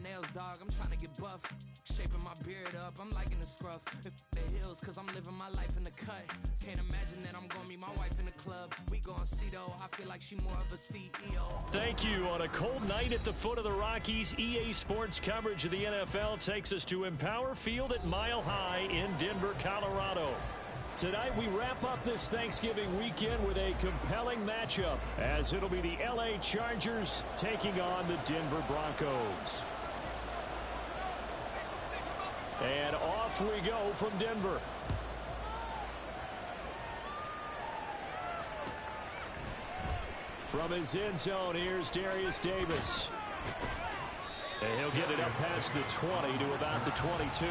nails, dog, I'm trying to get buff. Shaping my beard up, I'm liking the scruff. The hills, cause I'm living my life in the cut. Can't imagine that I'm gonna meet my wife in the club. We gon' see though, I feel like she more of a CEO. Thank you. On a cold night at the foot of the Rockies, EA Sports coverage of the NFL takes us to Empower Field at Mile High in Denver, Colorado. Tonight we wrap up this Thanksgiving weekend with a compelling matchup, as it'll be the LA Chargers taking on the Denver Broncos. And off we go from Denver. From his end zone, here's Darius Davis. And he'll get it up past the 20 to about the 22.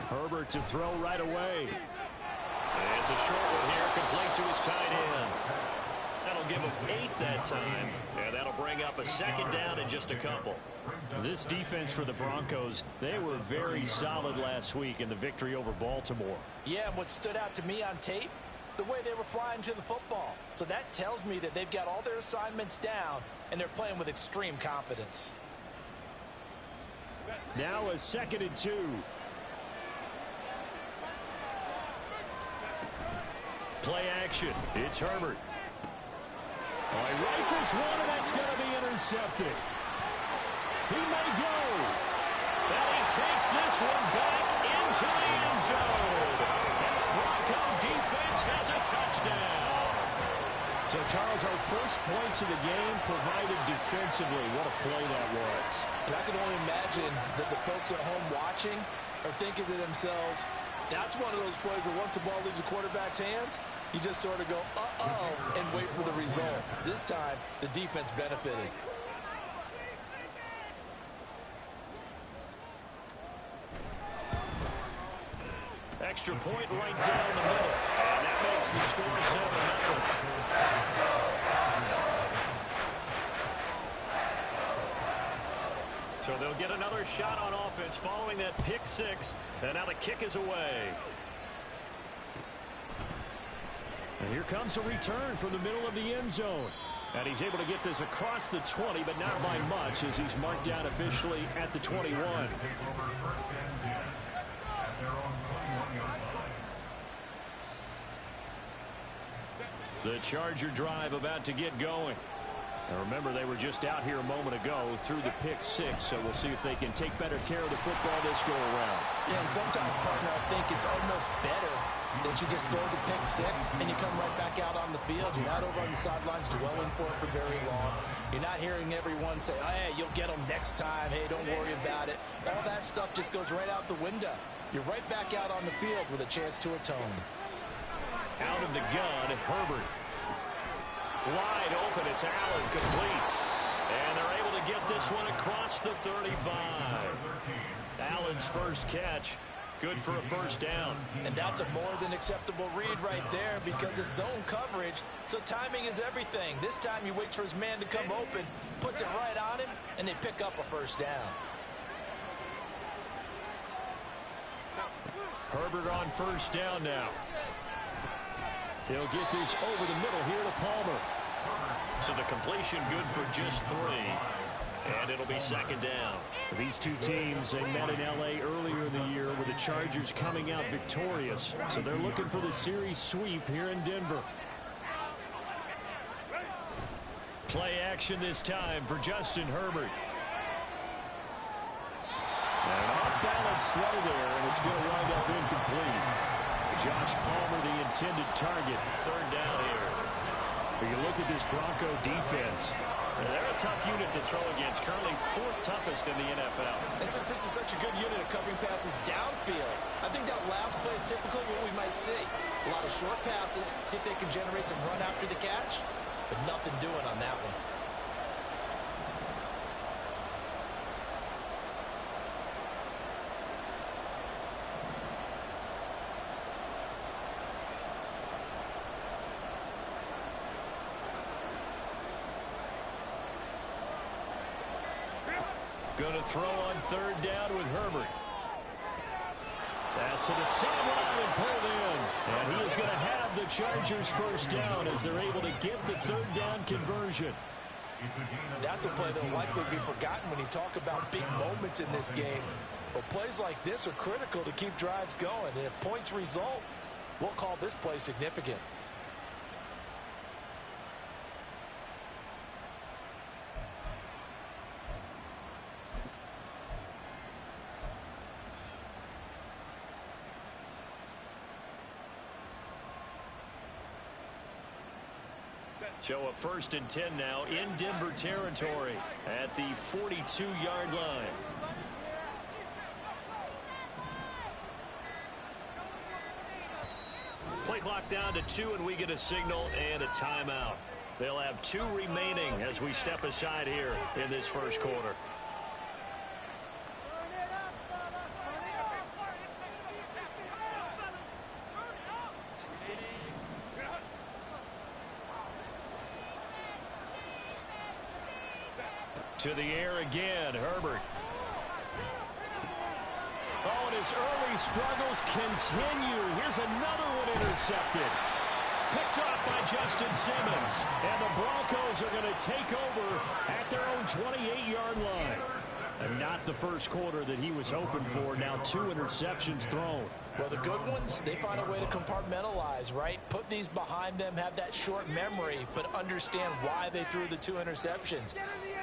Herbert to throw right away. It's a short one here, complete to his tight end. That'll give him 8 that time, and that'll bring up a second down in just a couple. This defense for the Broncos, they were very solid last week in the victory over Baltimore. Yeah, and what stood out to me on tape, the way they were flying to the football. So that tells me that they've got all their assignments down, and they're playing with extreme confidence. Now a 2nd and 2. Play action. It's Herbert. Oh, he rifles one, and that's going to be intercepted. He may go. And he takes this one back into the end zone. And the Bronco defense has a touchdown. So, Charles, our first points of the game provided defensively. What a play that was. And I can only imagine that the folks at home watching are thinking to themselves, that's one of those plays where once the ball leaves the quarterback's hands, you just sort of go, uh-oh, and wait for the result. This time, the defense benefited. Extra point right down the middle. And that makes the score 7-0. So they'll get another shot on offense following that pick 6. And now the kick is away. And here comes a return from the middle of the end zone. And he's able to get this across the 20, but not by much, as he's marked down officially at the 21. The Charger drive about to get going. And remember, they were just out here a moment ago through the pick 6, so we'll see if they can take better care of the football this go-around. Yeah, and sometimes, partner, I think it's almost better that you just throw the pick 6 and you come right back out on the field. You're not over on the sidelines dwelling for it for very long. You're not hearing everyone say, oh, hey, you'll get them next time. Hey, don't worry about it. All that stuff just goes right out the window. You're right back out on the field with a chance to atone. Out of the gun, Herbert. Wide open, it's Allen, complete. And they're able to get this one across the 35. Allen's first catch, good for a first down. And that's a more than acceptable read right there because it's zone coverage, so timing is everything. This time he waits for his man to come open, puts it right on him, and they pick up a first down. Herbert on first down now. He'll get this over the middle here to Palmer. So the completion good for just 3. And it'll be second down. These two teams, they met in L.A. earlier in the year with the Chargers coming out victorious. So they're looking for the series sweep here in Denver. Play action this time for Justin Herbert. An off-balance throw there, and it's going to wind up incomplete. Josh Palmer, the intended target. Third down here. You look at this Bronco defense. They're a tough unit to throw against. Currently 4th toughest in the NFL. This is such a good unit of covering passes downfield. I think that last play is typically what we might see. A lot of short passes. See if they can generate some run after the catch. but nothing doing on that one. Going to throw on third down with Herbert. Pass to the sideline and pulled in. And he is going to have the Chargers first down as they're able to get the third down conversion. That's a play that will likely be forgotten when you talk about big moments in this game. But plays like this are critical to keep drives going. And if points result, we'll call this play significant. Show a 1st and 10 now in Denver territory at the 42-yard line. Play clock down to 2, and we get a signal and a timeout. They'll have 2 remaining as we step aside here in this first quarter. To the air again, Herbert. Oh, and his early struggles continue. Here's another one intercepted. Picked off by Justin Simmons. And the Broncos are going to take over at their own 28-yard line. And not the first quarter that he was hoping for. Now 2 interceptions thrown. Well, the good ones, they find a way to compartmentalize, right? Put these behind them, have that short memory, but understand why they threw the 2 interceptions.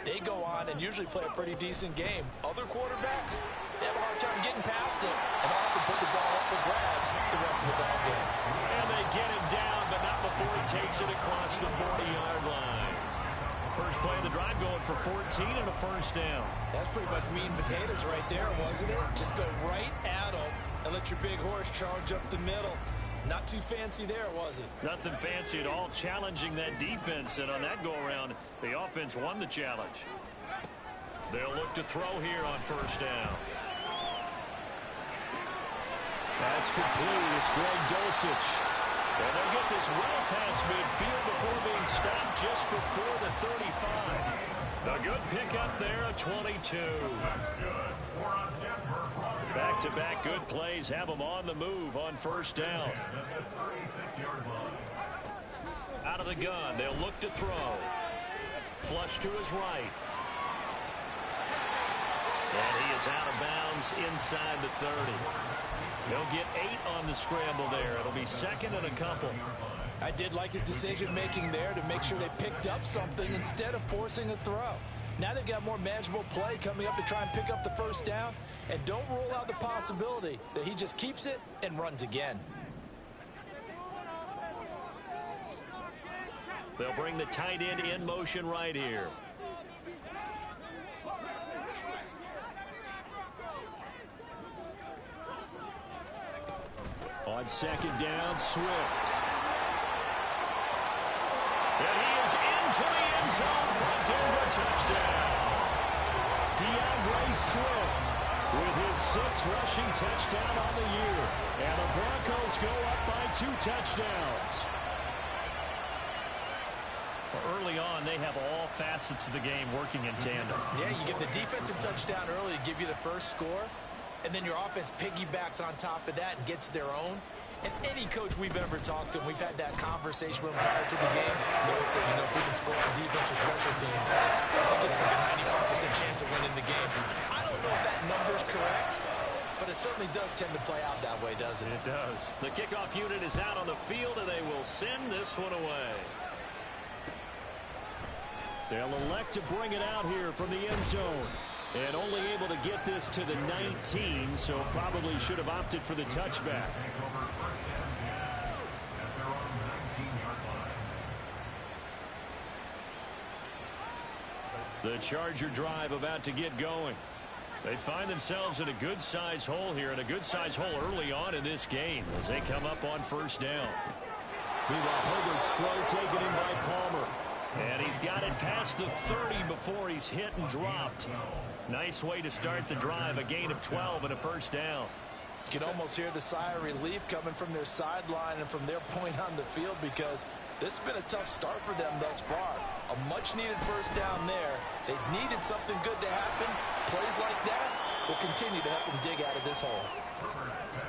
They go on and usually play a pretty decent game. Other quarterbacks, they have a hard time getting past it and often put the ball up for grabs the rest of the ball game. And they get him down, but not before he takes it across the 40-yard line. First play of the drive going for 14 and a first down. That's pretty much meat and potatoes right there, wasn't it? Just go right at them and let your big horse charge up the middle. Not too fancy there, was it? Nothing fancy at all, challenging that defense, and on that go-around, the offense won the challenge. They'll look to throw here on first down. That's complete. It's Greg Dulcich. And they'll get this well past midfield before being stopped just before the 35. A good pickup there, a 22. Back-to-back good plays have them on the move on first down. Out of the gun, they'll look to throw. Flush to his right. And he is out of bounds inside the 30. They'll get 8 on the scramble there. It'll be second and a couple. I did like his decision-making there to make sure they picked up something instead of forcing a throw. Now they've got more manageable play coming up to try and pick up the first down. And don't rule out the possibility that he just keeps it and runs again. They'll bring the tight end in motion right here. On second down, Swift. And he is into the end zone for a Denver touchdown. DeAndre Swift with his 6th rushing touchdown on the year. And the Broncos go up by 2 touchdowns. Well, early on, they have all facets of the game working in tandem. Yeah, you get the defensive touchdown early to give you the first score. And then your offense piggybacks on top of that and gets their own. And any coach we've ever talked to, and we've had that conversation with them prior to the game, they always say, you know, if we can score on defense or special teams, that gives us like a 95% chance of winning the game. I don't know if that number's correct, but it certainly does tend to play out that way, doesn't it? It does. The kickoff unit is out on the field, and they will send this one away. They'll elect to bring it out here from the end zone. And only able to get this to the 19, so probably should have opted for the touchback. The Charger drive about to get going. They find themselves in a good-sized hole here, and a good-sized hole early on in this game as they come up on first down. Meanwhile, Herbert's throw taken in by Palmer. And he's got it past the 30 before he's hit and dropped. Nice way to start the drive, a gain of 12 and a first down. You can almost hear the sigh of relief coming from their sideline and from their point on the field, because this has been a tough start for them thus far. A much-needed first down there. They've needed something good to happen. Plays like that will continue to help them dig out of this hole.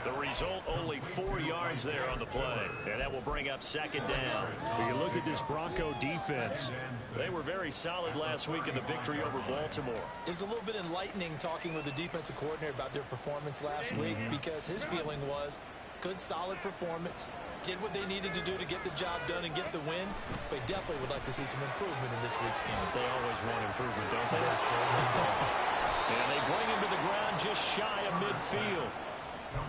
The result, only 4 yards there on the play. And that will bring up second down. When you look at this Bronco defense, they were very solid last week in the victory over Baltimore. It was a little bit enlightening talking with the defensive coordinator about their performance last week, because his feeling was good, solid performance. Did what they needed to do to get the job done and get the win, but definitely would like to see some improvement in this week's game. They always want improvement, don't they? They certainly do. And they bring him to the ground just shy of midfield.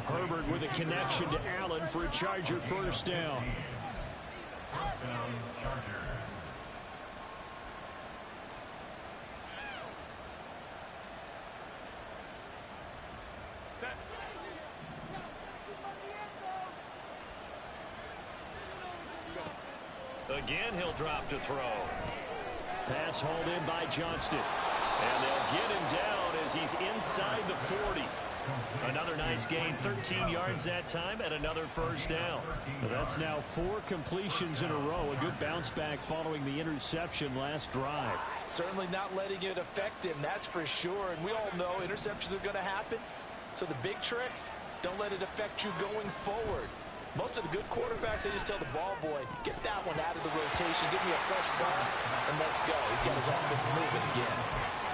Herbert with a connection to Allen for a Charger first down. First down, Chargers. Again, he'll drop to throw. Pass hauled in by Johnston. And they'll get him down as he's inside the 40. Another nice gain, 13 yards that time, and another first down. That's now 4 completions in a row. A good bounce back following the interception last drive. Certainly not letting it affect him, that's for sure. And we all know interceptions are going to happen. So the big trick, don't let it affect you going forward. Most of the good quarterbacks, they just tell the ball boy, get that one out of the rotation, give me a fresh ball, and let's go. He's got his offense moving again.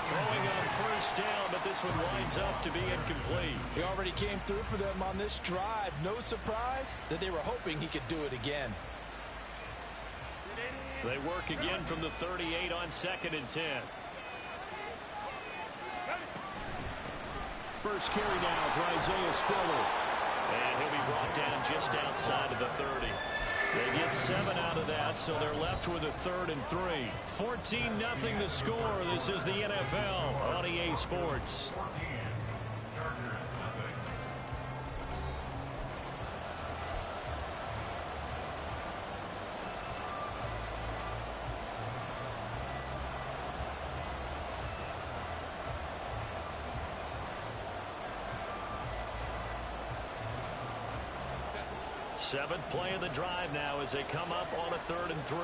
Throwing on first down, but this one winds up to be incomplete. He already came through for them on this drive. No surprise that they were hoping he could do it again. They work again from the 38 on 2nd and 10. First carry now for Isaiah Spiller. And he'll be brought down just outside of the 30. They get 7 out of that, so they're left with a 3rd and 3. 14-0 the score. This is the NFL on EA Sports. 14, Chargers, nothing. Seventh play of the drive now as they come up on a 3rd and 3.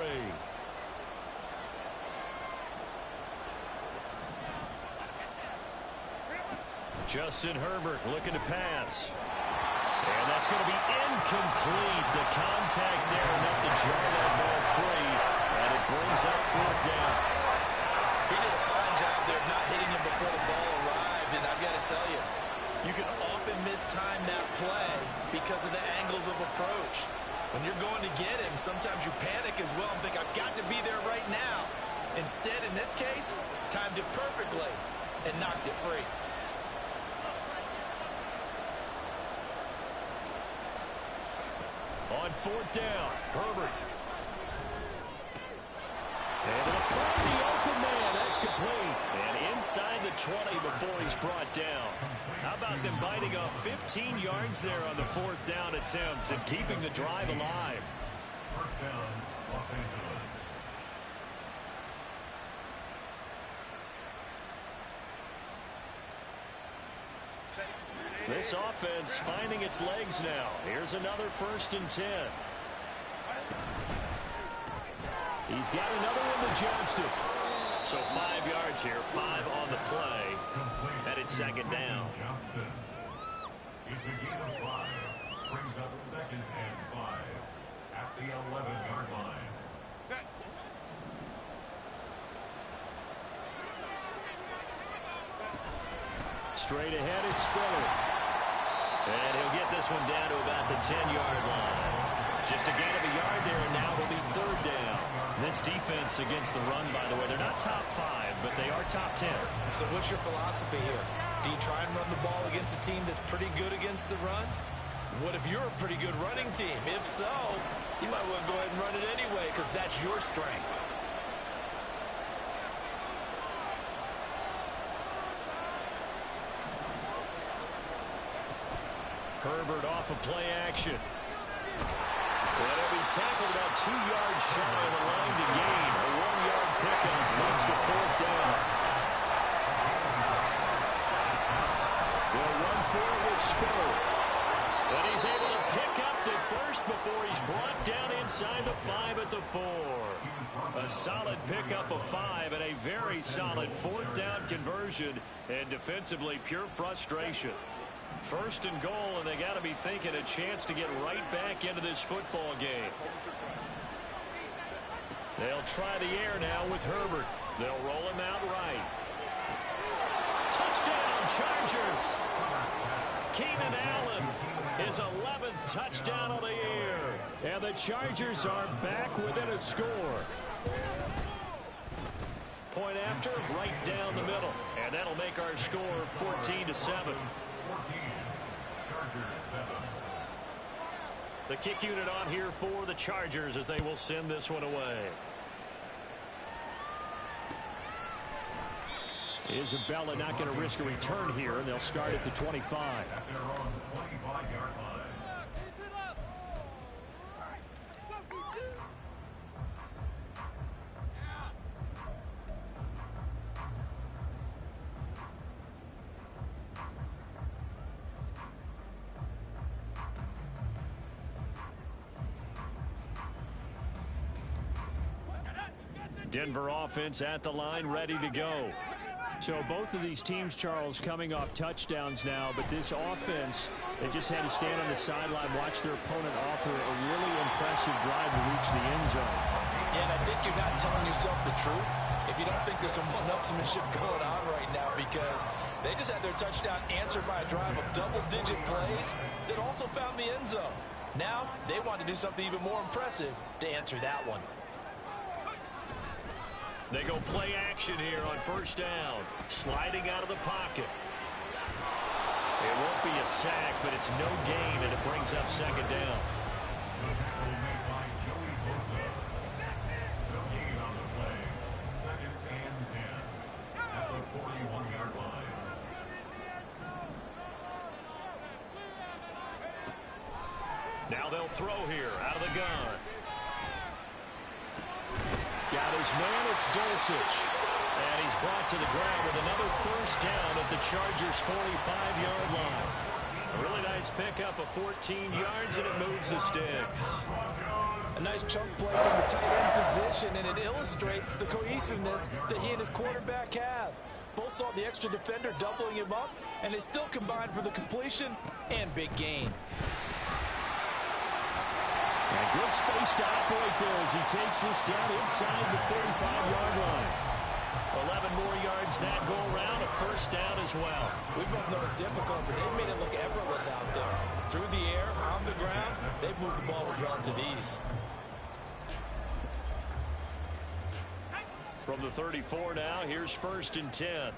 Justin Herbert looking to pass. And that's going to be incomplete. The contact there enough to jar that ball free. And it brings up 4th down. He did a fine job there of not hitting him before the ball arrived. And I've got to tell you, you can often mistime that play because of the angles of approach. When you're going to get him, sometimes you panic as well and think, I've got to be there right now. Instead, in this case, timed it perfectly and knocked it free. On 4th down, Herbert. And they'll find the open man. That's complete. And inside the 20 before he's brought down. How about them biting off 15 yards there on the 4th down attempt and keeping the drive alive? First down, Los Angeles. This offense finding its legs now. Here's another 1st and 10. He's got another one to Johnston. So 5 yards here, 5 on the play. And it's 2nd down. Johnston. It's a gain of 5. Brings up 2nd and 5 at the 11-yard line. Straight ahead, it's Spiller. And he'll get this one down to about the 10-yard line. Just a gain of a yard there, and now it'll be 3rd down. This defense against the run, by the way, they're not top 5, but they are top 10. So what's your philosophy here? Do you try and run the ball against a team that's pretty good against the run? What if you're a pretty good running team? If so, you might want to go ahead and run it anyway because that's your strength. Herbert off of play action. And he'll be tackled about 2 yards shy of the line to gain. A 1-yard A solid pickup of 5 and a very solid 4th down conversion, and defensively pure frustration. 1st and goal, and they got to be thinking a chance to get right back into this football game. They'll try the air now with Herbert. They'll roll him out right. Touchdown, Chargers! Keenan Allen, his 11th touchdown of the year. And the Chargers are back within a score. Point after, right down the middle. And that'll make our score 14-7. The kick unit on here for the Chargers as they will send this one away. Isabella not going to risk a return here, and they'll start at the 25. At their own 25-yard line. Denver offense at the line, ready to go. So both of these teams, Charles, coming off touchdowns now, but this offense, they just had to stand on the sideline, watch their opponent offer a really impressive drive to reach the end zone. Yeah, and I think you're not telling yourself the truth if you don't think there's some one-upsmanship going on right now, because they just had their touchdown answered by a drive of double-digit plays that also found the end zone. Now they want to do something even more impressive to answer that one. They go play action here on 1st down. Sliding out of the pocket. It won't be a sack, but it's no gain, and it brings up 2nd down. The tackle made by Joey Bosa. No gain on the play. 2nd and 10. At the 41-yard line. Now they'll throw here out of the gun. Got his man, it's Dulcich. And he's brought to the ground with another 1st down at the Chargers' 45-yard line. A really nice pickup of 14 yards, and it moves the sticks. A nice chunk play from the tight end position, and it illustrates the cohesiveness that he and his quarterback have. Both saw the extra defender doubling him up, and they still combined for the completion and big gain. And good space to operate there as he takes this down inside the 35-yard line. 11 more yards that go around, a 1st down as well. We both know it's difficult, but they made it look effortless out there. Through the air, on the ground, they moved the ball with relative ease. From the 34 now, here's 1st and 10.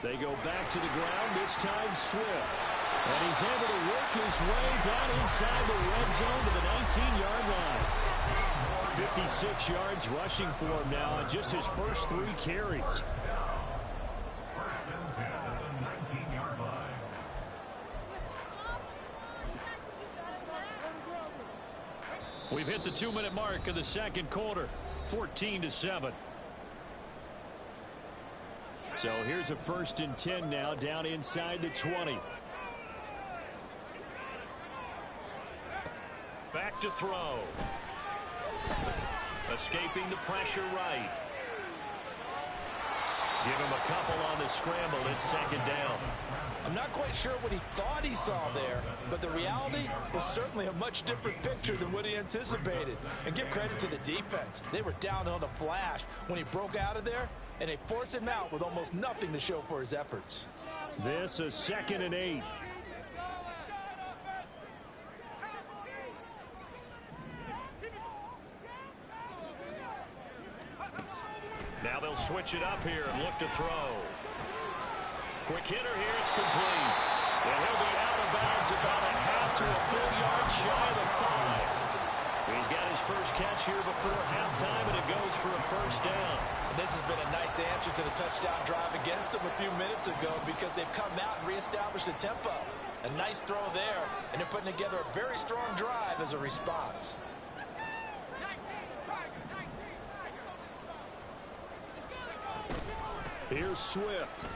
They go back to the ground, this time Swift. And he's able to work his way down inside the red zone to the 19-yard line. 56 yards rushing for him now on just his first 3 carries. 1st and 10 at the 19-yard line. We've hit the 2-minute mark of the 2nd quarter, 14-7. So here's a 1st and 10 now down inside the 20. Back to throw. Escaping the pressure right. Give him a couple on the scramble. It's 2nd down. I'm not quite sure what he thought he saw there, but the reality was certainly a much different picture than what he anticipated. And give credit to the defense. They were down on the flash when he broke out of there, and they forced him out with almost nothing to show for his efforts. This is 2nd and 8. Now they'll switch it up here and look to throw. Quick hitter here, it's complete. And he'll be out of bounds about a half to a full yard shy of the 5. He's got his first catch here before halftime, and it goes for a 1st down. And this has been a nice answer to the touchdown drive against them a few minutes ago, because they've come out and reestablished the tempo. A nice throw there, and they're putting together a very strong drive as a response. Here's Swift.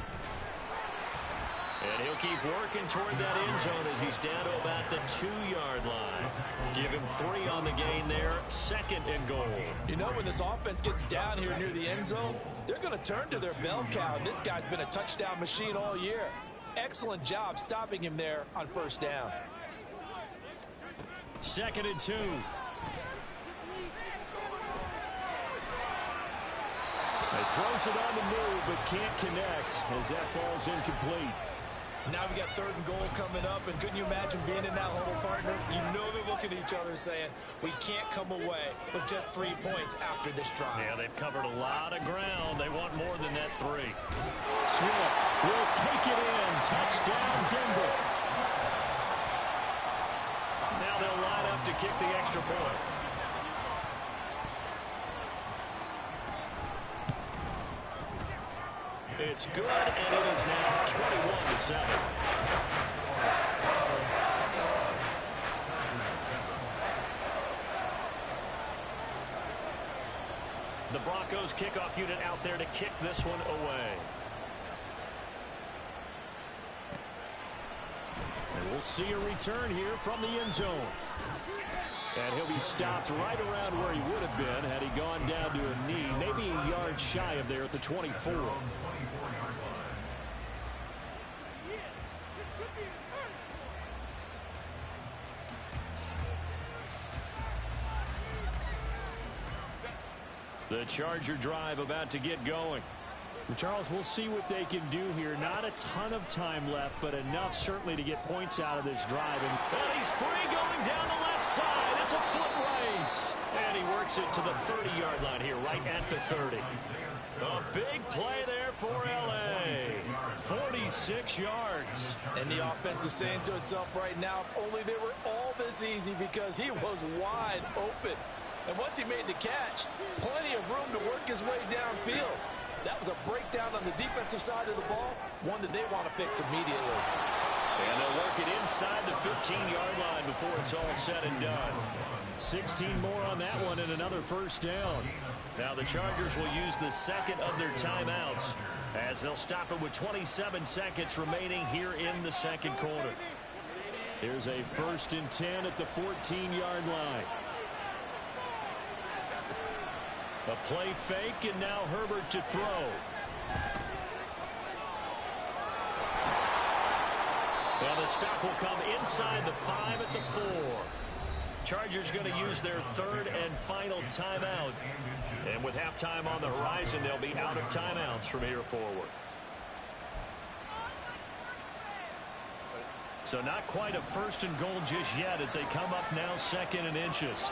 And he'll keep working toward that end zone as he's down to about the 2-yard line. Give him 3 on the gain there. 2nd and goal. You know, when this offense gets down here near the end zone, they're going to turn to their bell cow. And this guy's been a touchdown machine all year. Excellent job stopping him there on 1st down. 2nd and 2. He throws it on the move, but can't connect as that falls incomplete. Now we got 3rd and goal coming up, and couldn't you imagine being in that huddle, partner? You know they're looking at each other saying, we can't come away with just 3 points after this drive. Yeah, they've covered a lot of ground. They want more than that 3. Swift will take it in. Touchdown, Denver. Now they'll line up to kick the extra point. It's good, and it is now 21-7. The Broncos kickoff unit out there to kick this one away. And we'll see a return here from the end zone. And he'll be stopped right around where he would have been had he gone down to a knee, maybe a yard shy of there at the 24. The Charger drive about to get going. Charles, we'll see what they can do here. Not a ton of time left, but enough certainly to get points out of this drive. And he's free going down the left side. It's a foot race. And he works it to the 30-yard line here, right at the 30. A big play there for L.A. 46 yards. And the offense is saying to itself right now, if only they were all this easy, because he was wide open. And once he made the catch, plenty of room to work his way downfield. That was a breakdown on the defensive side of the ball, one that they want to fix immediately. And they'll work it inside the 15-yard line before it's all said and done. 16 more on that one and another 1st down. Now the Chargers will use the 2nd of their timeouts as they'll stop it with 27 seconds remaining here in the 2nd quarter. Here's a 1st and 10 at the 14-yard line. A play fake, and now Herbert to throw. And the stop will come inside the 5 at the 4. Chargers going to use their 3rd and final timeout. And with halftime on the horizon, they'll be out of timeouts from here forward. So not quite a 1st and goal just yet as they come up now 2nd and inches.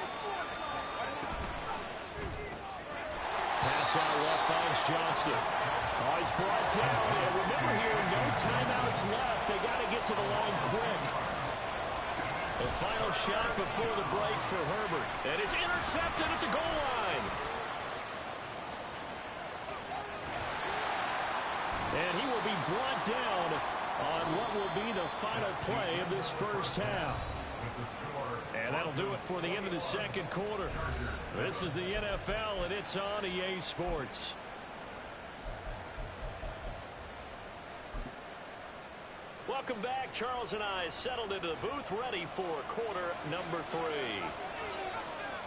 Pass out left finds Johnston. Oh, he's brought down. And remember here, no timeouts left. They got to get to the line quick. The final shot before the break for Herbert. And it's intercepted at the goal line. And he will be brought down on what will be the final play of this 1st half. And that'll do it for the end of the 2nd quarter. This is the NFL, and it's on EA Sports. Welcome back. Charles and I settled into the booth, ready for quarter number 3.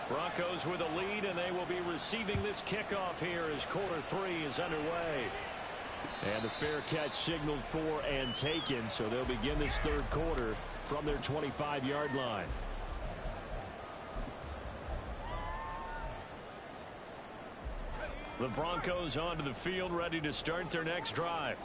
Broncos with a lead, and they will be receiving this kickoff here as quarter 3 is underway. And the fair catch signaled for and taken, so they'll begin this 3rd quarter from their 25-yard line. The Broncos onto the field, ready to start their next drive.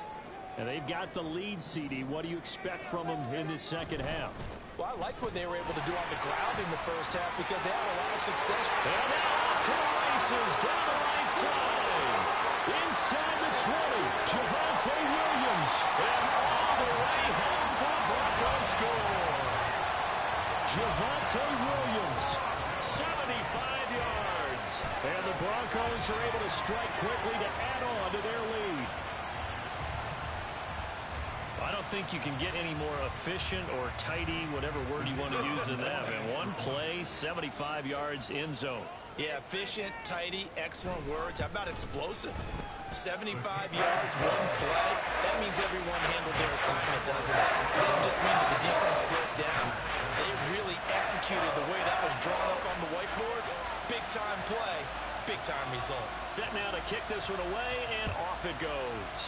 And they've got the lead, CD. What do you expect from them in this 2nd half? Well, I like what they were able to do on the ground in the 1st half because they had a lot of success. And now off to the races, down the right side. Inside the 20, Javonte Williams. And all the way home for the Broncos score. Javonte Williams. 75 yards. And the Broncos are able to strike quickly to add on to their lead. I don't think you can get any more efficient or tidy, whatever word you want to use in that. And one play, 75 yards in zone. Yeah, efficient, tidy, excellent words. How about explosive? 75 yards, one play. That means everyone handled their assignment, doesn't it? It doesn't just mean that the defense broke down. They really executed the way that was drawn up on the whiteboard. Big-time play, big-time result. Set now to kick this one away, and off it goes.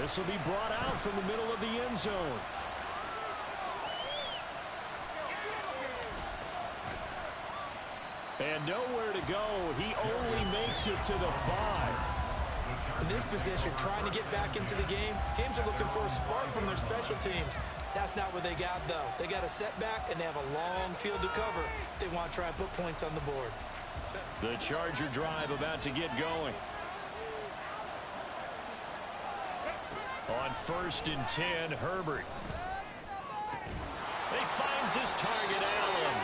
This will be brought out from the middle of the end zone. And nowhere to go. He only makes it to the 5. In this position, trying to get back into the game, teams are looking for a spark from their special teams. That's not what they got, though. They got a setback, and they have a long field to cover if they want to try and put points on the board. The Charger drive about to get going. On 1st and 10, Herbert. He finds his target, Allen.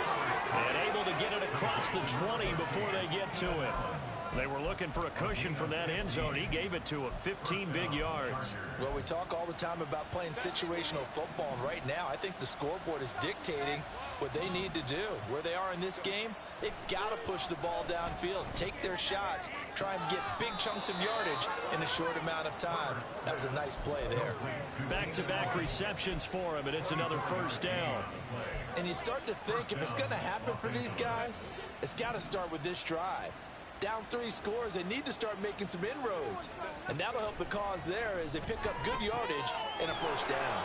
And able to get it across the 20 before they get to it. They were looking for a cushion from that end zone. He gave it to him. 15 big yards. Well, we talk all the time about playing situational football, and right now I think the scoreboard is dictating what they need to do. Where they are in this game, they've got to push the ball downfield, take their shots, try and get big chunks of yardage in a short amount of time. That was a nice play there. Back-to-back receptions for him, and it's another first down. And you start to think if it's going to happen for these guys, it's got to start with this drive. Down 3 scores, they need to start making some inroads. And that'll help the cause there as they pick up good yardage and a first down.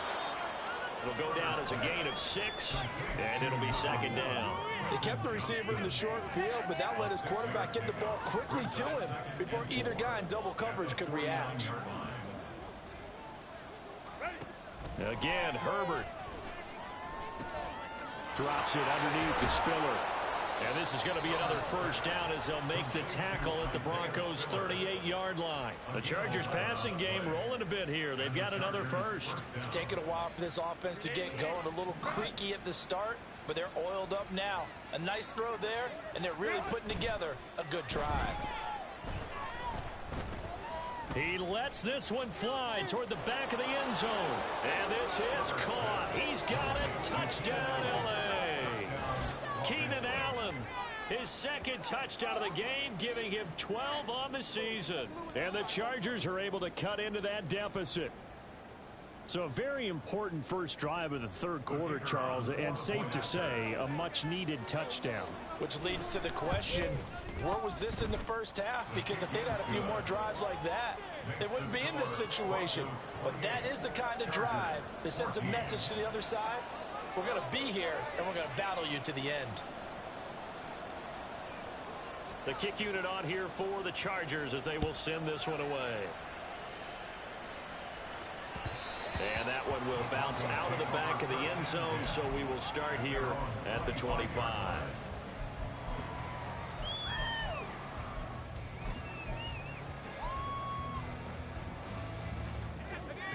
It'll go down as a gain of 6, and it'll be 2nd down. They kept the receiver in the short field, but that let his quarterback get the ball quickly to him before either guy in double coverage could react. Again, Herbert. Drops it underneath to Spiller. And this is going to be another first down as they'll make the tackle at the Broncos' 38-yard line. The Chargers' passing game rolling a bit here. They've got another first. It's taken a while for this offense to get going. A little creaky at the start, but they're oiled up now. A nice throw there, and they're really putting together a good drive. He lets this one fly toward the back of the end zone. And this is caught. He's got it. Touchdown, L.A. Keenan Allen, his 2nd touchdown of the game, giving him 12 on the season. And the Chargers are able to cut into that deficit. So a very important first drive of the 3rd quarter, Charles, and safe to say, a much-needed touchdown. Which leads to the question, where was this in the first half? Because if they'd had a few more drives like that, they wouldn't be in this situation. But that is the kind of drive that sends a message to the other side. We're going to be here, and we're going to battle you to the end. The kick unit on here for the Chargers as they will send this one away. And that one will bounce out of the back of the end zone, so we will start here at the 25.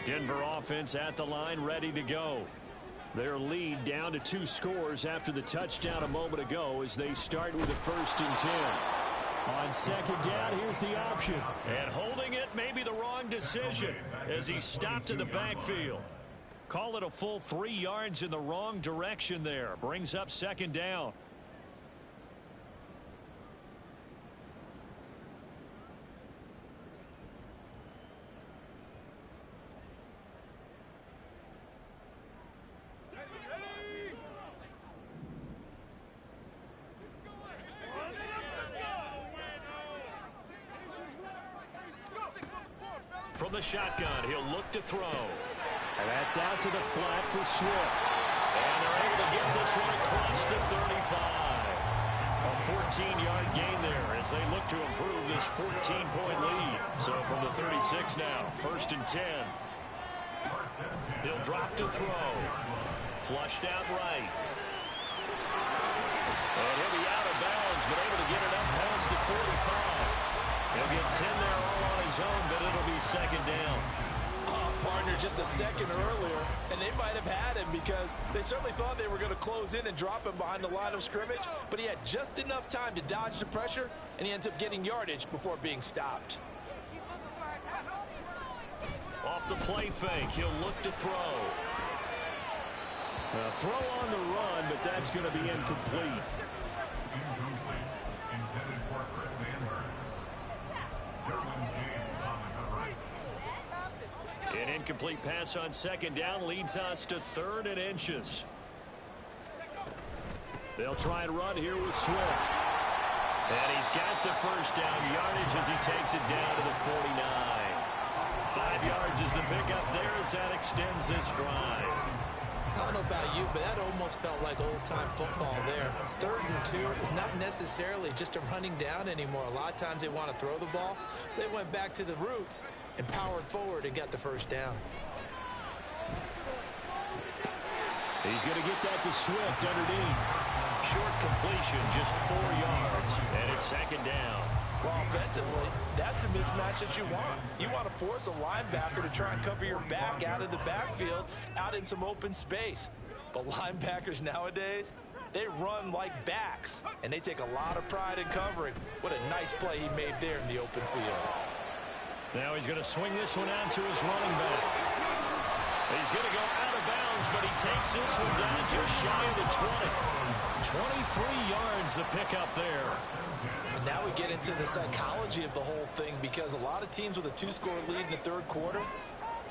Denver offense at the line, ready to go. Their lead down to 2 scores after the touchdown a moment ago as they start with a 1st and 10. On 2nd down, here's the option. And holding it may be the wrong decision as he stopped in the backfield. Call it a full 3 yards in the wrong direction there. Brings up 2nd down. From the shotgun, he'll look to throw. And that's out to the flat for Swift. And they're able to get this one across the 35. A 14-yard gain there as they look to improve this 14-point lead. So from the 36 now, 1st and 10. He'll drop to throw. Flushed out right. And he'll be out of bounds, but able to get it up past the 45. He'll get 10 there all on his own, but it'll be 2nd down. Partner just a second earlier, and they might have had him because they certainly thought they were going to close in and drop him behind the line of scrimmage, but he had just enough time to dodge the pressure, and he ends up getting yardage before being stopped. Off the play fake, he'll look to throw. Throw on the run, but that's going to be incomplete. Incomplete. Intended for Chris Van Hertz. Derwin James on the coverage. An incomplete pass on second down leads us to 3rd and inches. They'll try and run here with Swift. And he's got the first down yardage as he takes it down to the 49. 5 yards is the pickup there as that extends this drive. I don't know about you, but that almost felt like old-time football there. 3rd and 2 is not necessarily just a running down anymore. A lot of times they want to throw the ball. They went back to the roots and powered forward and got the first down. He's going to get that to Swift underneath. Short completion, just 4 yards, and it's 2nd down. Well, offensively, that's the mismatch that you want. You want to force a linebacker to try and cover your back out of the backfield, out in some open space. But linebackers nowadays, they run like backs, and they take a lot of pride in covering. What a nice play he made there in the open field. Now he's going to swing this one out to his running back. He's going to go out of bounds, but he takes this one down just shy of the 20. 23 yards the pickup there. And now we get into the psychology of the whole thing, because a lot of teams with a 2-score lead in the 3rd quarter,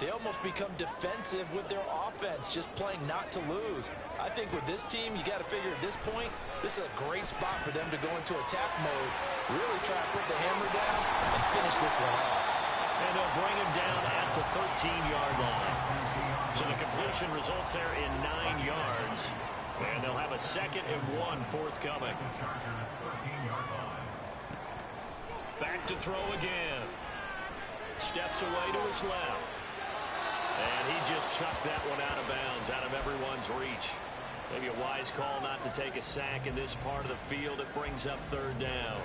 they almost become defensive with their offense, just playing not to lose. I think with this team, you got to figure at this point, this is a great spot for them to go into attack mode, really try to put the hammer down and finish this one off. And they'll bring him down at the 13-yard line. So the completion results there in 9 yards. And they'll have a 2nd and 1 forthcoming. Chargers 13-yard line. Back to throw again. Steps away to his left. And he just chucked that one out of bounds, out of everyone's reach. Maybe a wise call not to take a sack in this part of the field. It brings up 3rd down.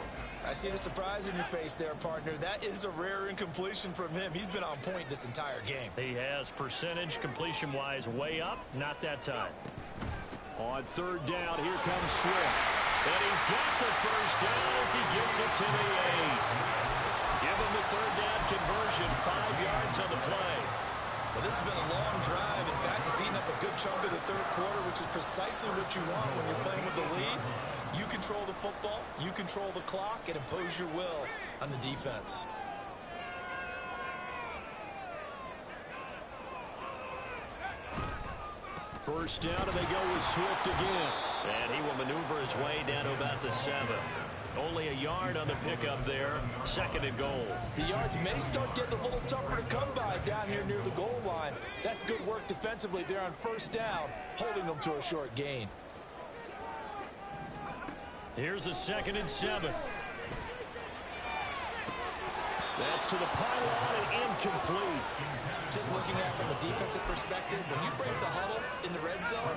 I see the surprise in your face there, partner. That is a rare incompletion from him. He's been on point this entire game. He has percentage completion-wise way up. Not that time. On 3rd down, here comes Swift. And he's got the first down as he gets it to the 8. Give him the 3rd down conversion. 5 yards on the play. Well, this has been a long drive. In fact, it's eaten up a good chunk of the 3rd quarter, which is precisely what you want when you're playing with the lead. You control the football, you control the clock, and impose your will on the defense. First down, and they go with Swift again. And he will maneuver his way down to about the 7. Only a yard on the pickup there. 2nd and goal. The yards may start getting a little tougher to come by down here near the goal line. That's good work defensively there on 1st down, holding them to a short gain. Here's a 2nd and 7. That's to the pylon and incomplete. Just looking at it from a defensive perspective, when you break the huddle in the red zone,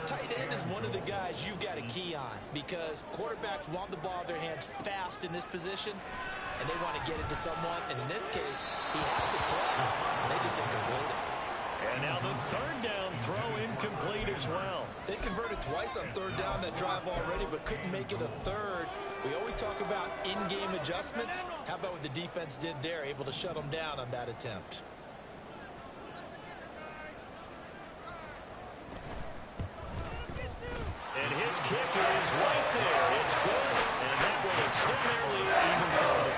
tight end is one of the guys you've got to key on, because quarterbacks want the ball in their hands fast in this position, and they want to get it to someone. And in this case, he had the play. They just didn't complete it. And now the 3rd down throw incomplete as well. They converted twice on 3rd down that drive already, but couldn't make it a 3rd. We always talk about in-game adjustments. How about what the defense did there, able to shut them down on that attempt? And his kicker is right there. It's good, and that will extend their lead even further.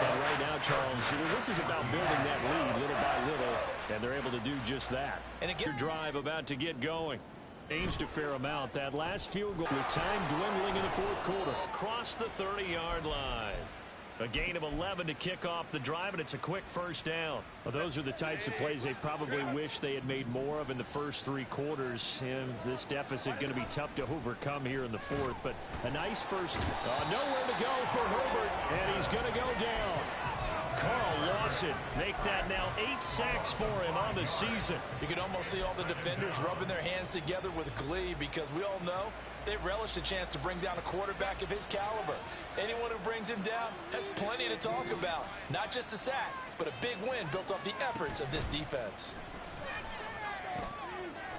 And right now, Charles, this is about building that lead little by little, and they're able to do just that. And again, your drive about to get going. Changed a fair amount. That last field goal with time dwindling in the 4th quarter. Across the 30-yard line. A gain of 11 to kick off the drive, and it's a quick 1st down. Well, those are the types of plays they probably wish they had made more of in the first 3 quarters. And this deficit going to be tough to overcome here in the 4th. But a nice first. Nowhere to go for Herbert, and he's going to go down. Carl Lawson make that now 8 sacks for him on the season. You can almost see all the defenders rubbing their hands together with glee, because we all know they relish the chance to bring down a quarterback of his caliber. Anyone who brings him down has plenty to talk about. Not just a sack, but a big win built off the efforts of this defense.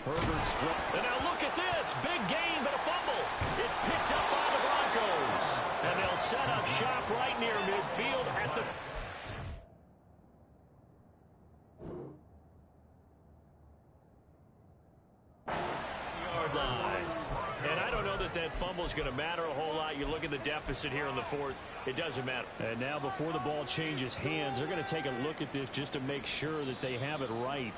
Herbert's throw. And now look at this. Big gain, but a fumble. It's picked up by the Broncos. And they'll set up shop right near midfield at the... that fumble is going to matter a whole lot. You look at the deficit here in the fourth. It doesn't matter. And now before the ball changes hands, they're going to take a look at this just to make sure that they have it right.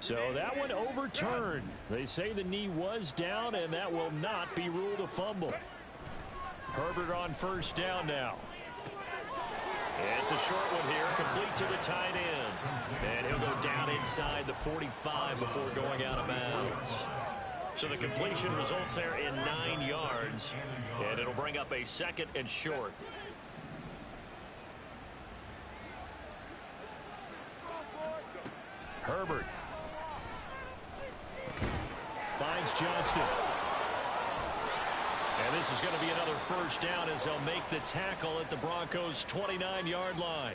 So that one overturned. They say the knee was down, and that will not be ruled a fumble. Herbert on first down now. It's a short one here, complete to the tight end. And he'll go down inside the 45 before going out of bounds. So the completion results there in 9 yards, and it'll bring up a second and short. Herbert finds Johnston. And this is going to be another first down as they'll make the tackle at the Broncos' 29-yard line.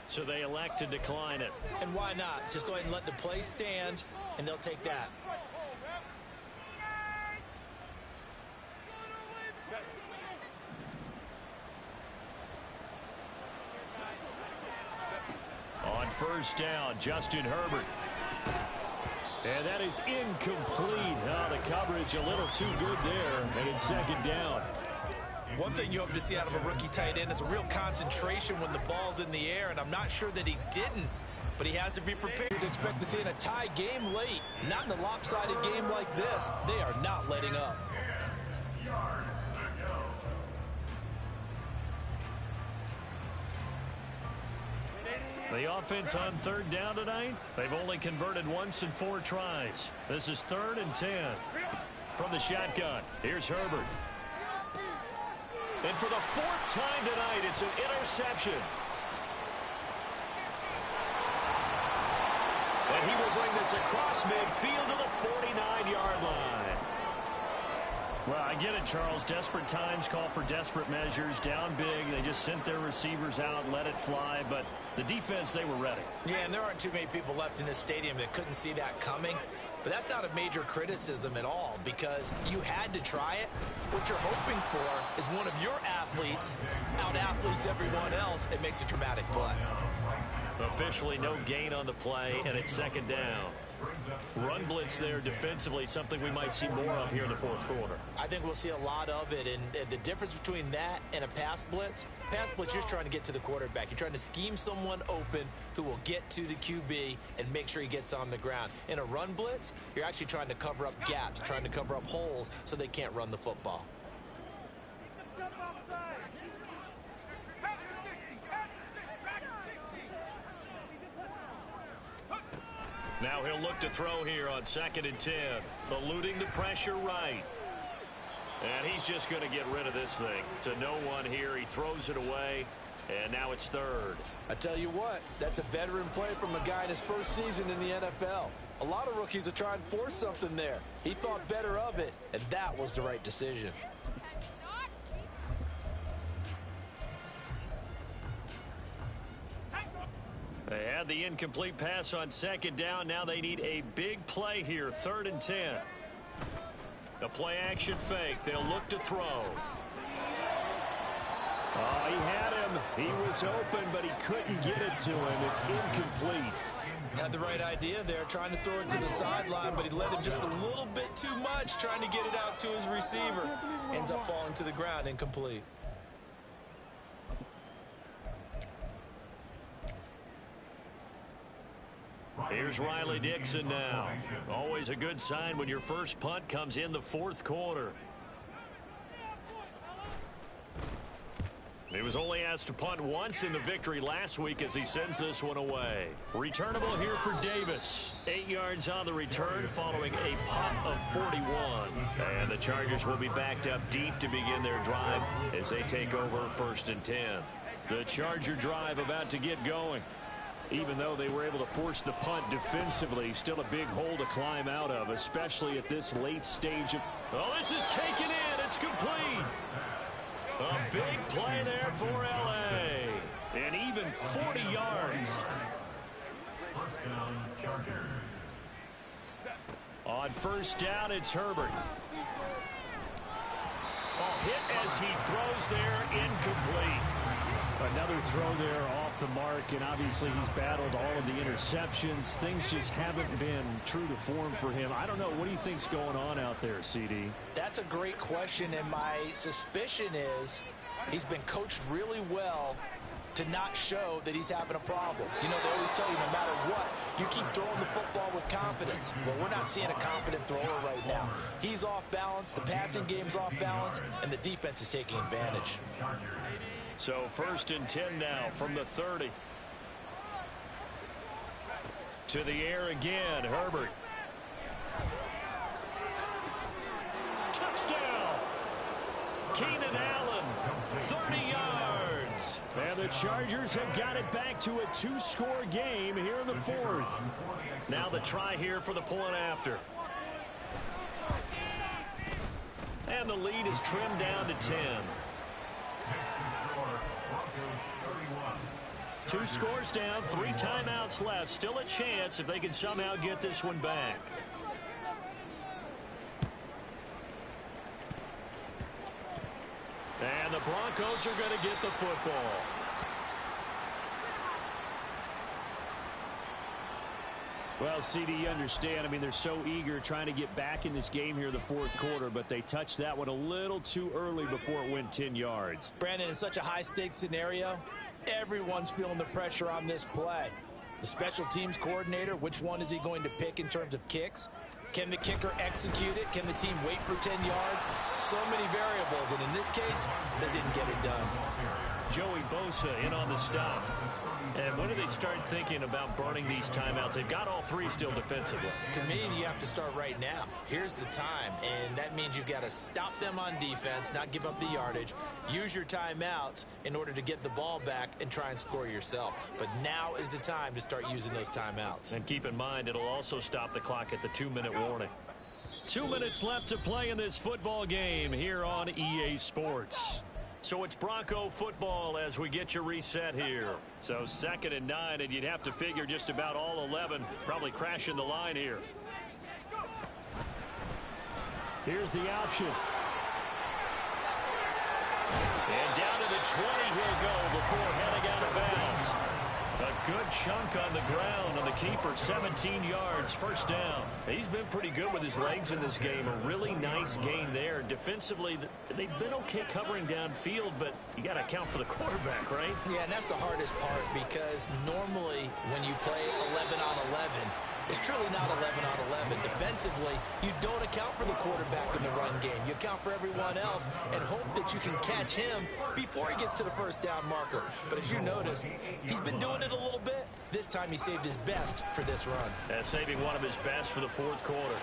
So they elect to decline it. And why not? Just go ahead and let the play stand, and they'll take that. On first down, Justin Herbert. And that is incomplete. Oh, the coverage a little too good there, and it's second down. One thing you hope to see out of a rookie tight end is a real concentration when the ball's in the air, and I'm not sure that he didn't, but he has to be prepared. You'd expect to see in a tie game late, not in a lopsided game like this. They are not letting up. 10 yards to go. The offense on third down tonight, they've only converted once in 4 tries. This is 3rd and 10. From the shotgun, here's Herbert. And for the 4th time tonight, it's an interception. And he will bring this across midfield to the 49-yard line. Well, I get it, Charles. Desperate times call for desperate measures. Down big, they just sent their receivers out and let it fly. But the defense, they were ready. Yeah, and there aren't too many people left in this stadium that couldn't see that coming. But that's not a major criticism at all because you had to try it. What you're hoping for is one of your athletes out-athletes everyone else and makes a dramatic play. Officially no gain on the play, and it's second down. Run blitz there defensively, something we might see more of here in the 4th quarter. I think we'll see a lot of it, and the difference between that and a pass blitz, you're just trying to get to the quarterback. You're trying to scheme someone open who will get to the QB and make sure he gets on the ground. In a run blitz, you're actually trying to cover up gaps, trying to cover up holes so they can't run the football. Now he'll look to throw here on 2nd and 10. Eluding the pressure right. And he's just going to get rid of this thing. To no one here. He throws it away. And now it's 3rd. I tell you what, that's a veteran play from a guy in his first season in the NFL. A lot of rookies are trying to force something there. He thought better of it, and that was the right decision. They had the incomplete pass on 2nd down. Now they need a big play here. 3rd and 10. A play action fake. They'll look to throw. Oh, he had him. He was open, but he couldn't get it to him. It's incomplete. Had the right idea there, trying to throw it to the sideline, but he led him just a little bit too much, trying to get it out to his receiver. Ends up falling to the ground, incomplete. Here's Riley Dixon now. Always a good sign when your first punt comes in the 4th quarter. He was only asked to punt once in the victory last week as he sends this one away. Returnable here for Davis. 8 yards on the return following a punt of 41. And the Chargers will be backed up deep to begin their drive as they take over 1st and 10. The Charger drive about to get going. Even though they were able to force the punt defensively, still a big hole to climb out of, especially at this late stage of... Oh, this is taken in. It's complete. A big play there for L.A. And even 40 yards. First down, Chargers. On first down, it's Herbert. Oh, hit as he throws there, incomplete. Another throw there off the mark, and obviously he's battled all of the interceptions. Things just haven't been true to form for him. I don't know. What do you think's going on out there, CD? That's a great question, and my suspicion is he's been coached really well to not show that he's having a problem. You know, they always tell you no matter what, you keep throwing the football with confidence. Well, we're not seeing a confident thrower right now. He's off balance, the passing game's off balance, and the defense is taking advantage. So 1st and 10 now from the 30. To the air again, Herbert. Touchdown! Keenan Allen, 30 yards. And the Chargers have got it back to a 2-score game here in the 4th. Now the try here for the point after. And the lead is trimmed down to 10. 2 scores down, 3 timeouts left. Still a chance if they can somehow get this one back. And the Broncos are going to get the football. Well, CD, you understand. I mean, they're so eager trying to get back in this game here in the 4th quarter, but they touched that one a little too early before it went 10 yards. Brandon, in such a high-stakes scenario, everyone's feeling the pressure on this play. The special teams coordinator, which one is he going to pick in terms of kicks? Can the kicker execute it? Can the team wait for 10 yards? So many variables, and in this case, they didn't get it done. Joey Bosa in on the stop. And when do they start thinking about burning these timeouts? They've got all 3 still defensively. To me, you have to start right now. Here's the time, and that means you've got to stop them on defense, not give up the yardage, use your timeouts in order to get the ball back and try and score yourself. But now is the time to start using those timeouts. And keep in mind, it'll also stop the clock at the 2-minute warning. 2 minutes left to play in this football game here on EA Sports. So it's Bronco football as we get you reset here. So 2nd and 9, and you'd have to figure just about all 11 probably crashing the line here. Here's the option. And down to the 20 he'll go before heading out of bounds. A good chunk on the ground on the keeper, 17 yards, 1st down. He's been pretty good with his legs in this game. A really nice gain there. Defensively, they've been okay covering downfield, but you got to account for the quarterback, right? Yeah, and that's the hardest part because normally when you play 11 on 11, it's truly not 11 on 11. Defensively, you don't account for the quarterback in the run game. You account for everyone else and hope that you can catch him before he gets to the 1st down marker. But as you notice, he's been doing it a little bit. This time he saved his best for this run. And saving one of his best for the 4th quarter.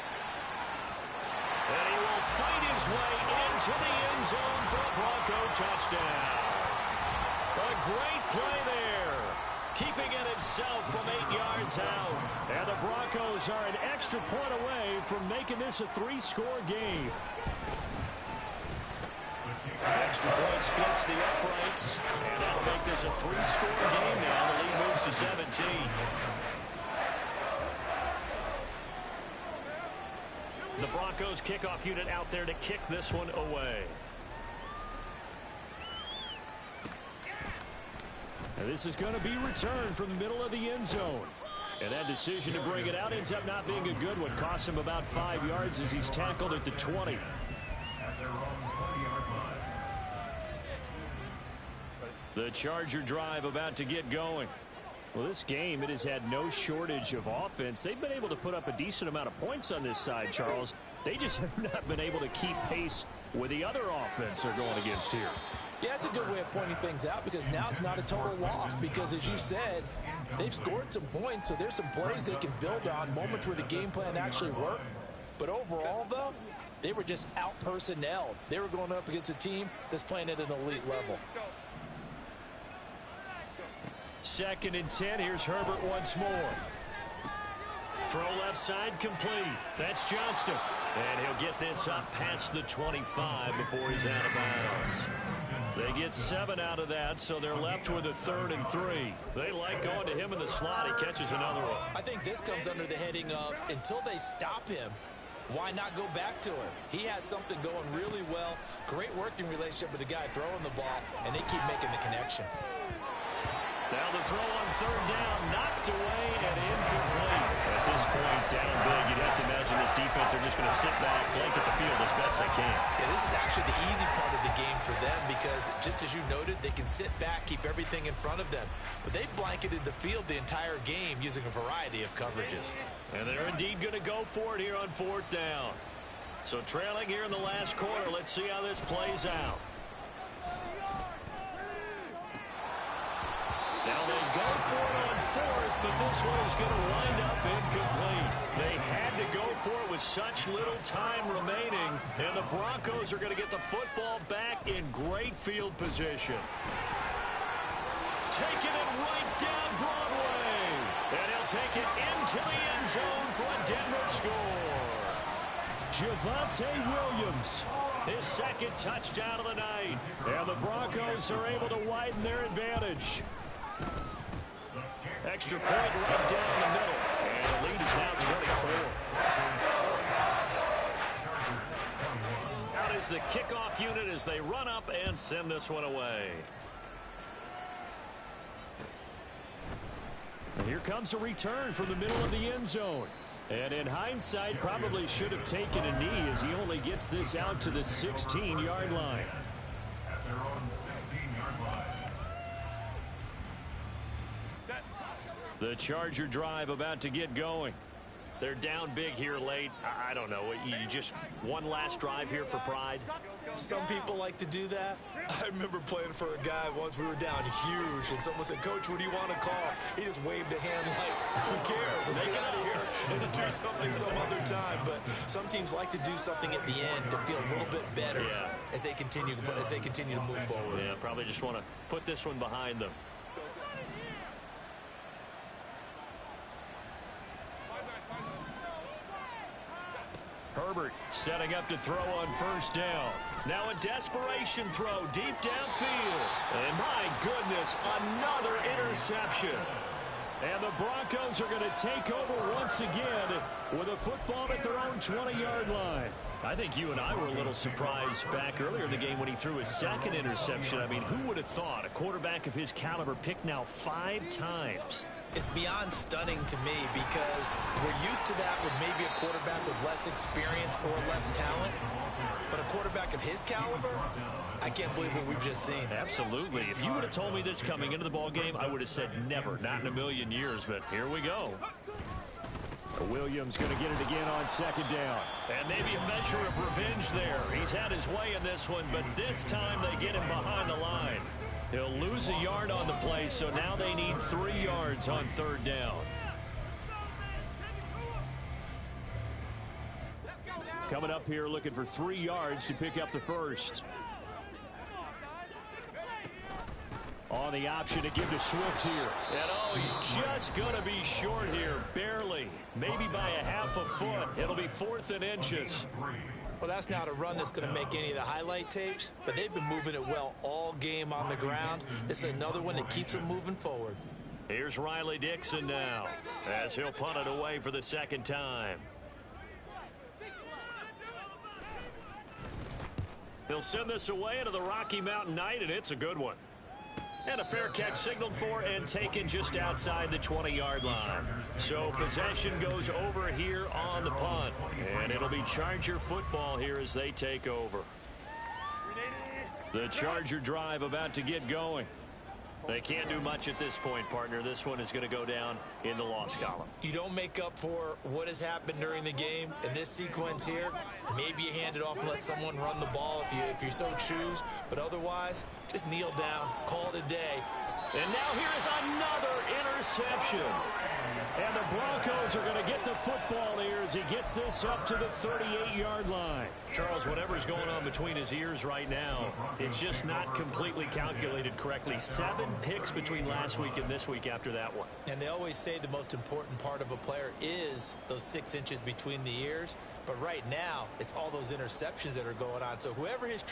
And he will fight his way into the end zone for a Bronco touchdown. A great play there. Keeping it himself from 8 yards out. And the Broncos are an extra point away from making this a 3-score game. Extra point splits the uprights. And that'll make this a 3-score game now. The lead moves to 17. The Broncos kickoff unit out there to kick this one away. And this is going to be returned from the middle of the end zone. And that decision to bring it out ends up not being a good one. Costs him about 5 yards as he's tackled at the 20. The Charger drive about to get going. Well, this game, it has had no shortage of offense. They've been able to put up a decent amount of points on this side, Charles. They just have not been able to keep pace with the other offense they're going against here. Yeah, that's a good way of pointing things out because now it's not a total loss because, as you said, they've scored some points, so there's some plays they can build on, moments where the game plan actually worked. But overall, though, they were just out-personnelled. They were going up against a team that's playing at an elite level. 2nd and 10. Here's Herbert once more. Throw left side complete. That's Johnston. And he'll get this up past the 25 before he's out of bounds. They get 7 out of that, so they're left with a 3rd and 3. They like going to him in the slot. He catches another one. I think this comes under the heading of until they stop him, why not go back to him? He has something going really well. Great working relationship with the guy throwing the ball, and they keep making the connection. Now the throw on third down, knocked away and incomplete. At this point, down big, you'd have to imagine this defense are just going to sit back, blanket the field as best they can. Yeah, this is actually the easy part of the game for them because, just as you noted, they can sit back, keep everything in front of them. But they've blanketed the field the entire game using a variety of coverages. And they're indeed going to go for it here on fourth down. So trailing here in the last quarter, let's see how this plays out. Now they go for it on fourth, but this one is going to wind up incomplete. They had to go for it with such little time remaining, and the Broncos are going to get the football back in great field position. Taking it right down Broadway, and he'll take it into the end zone for a Denver score. Javonte Williams, his second touchdown of the night, and the Broncos are able to widen their advantage. Extra point right down the middle. And the lead is now 24. Out is the kickoff unit as they run up and send this one away. And here comes a return from the middle of the end zone. And in hindsight, probably should have taken a knee as he only gets this out to the 16-yard line. At their own 16-yard line. The Charger drive about to get going. They're down big here late. I don't know. You just one last drive here for pride? Some people like to do that. I remember playing for a guy once. We were down huge, and someone said, "Coach, what do you want to call?" He just waved a hand like, "Who cares? Let's get out of here and do something some other time." But some teams like to do something at the end to feel a little bit better as they continue to move forward. Yeah, probably just want to put this one behind them. Herbert setting up to throw on first down. Now a desperation throw deep downfield. And my goodness, another interception. And the Broncos are going to take over once again with a football at their own 20-yard line. I think you and I were a little surprised back earlier in the game when he threw his second interception. I mean, who would have thought a quarterback of his caliber picked now 5 times? It's beyond stunning to me because we're used to that with maybe a quarterback with less experience or less talent. But a quarterback of his caliber, I can't believe what we've just seen. Absolutely. If you would have told me this coming into the ball game, I would have said never, not in a million years. But here we go. Williams going to get it again on second down. And maybe a measure of revenge there. He's had his way in this one, but this time they get him behind the line. He'll lose a yard on the play, so now they need 3 yards on third down. Coming up here looking for 3 yards to pick up the first. On the option to give to Swift here. And oh, he's just going to be short here, barely. Maybe by a half a foot. It'll be 4th and inches. Well, that's not a run that's going to make any of the highlight tapes, but they've been moving it well all game on the ground. This is another one that keeps them moving forward. Here's Riley Dixon now as he'll punt it away for the second time. He'll send this away into the Rocky Mountain night, and it's a good one. And a fair catch signaled for and taken just outside the 20-yard line. So possession goes over here on the punt. And it'll be Charger football here as they take over. The Charger drive about to get going. They can't do much at this point, partner. This one is going to go down in the loss column. You don't make up for what has happened during the game in this sequence here. Maybe you hand it off and let someone run the ball if you so choose. But otherwise, just kneel down, call it a day. And now here's another interception. And the Broncos are going to get the football here as he gets this up to the 38-yard line. Charles, whatever's going on between his ears right now, it's just not completely calculated correctly. 7 picks between last week and this week after that one. And they always say the most important part of a player is those 6 inches between the ears. But right now, it's all those interceptions that are going on. So whoever his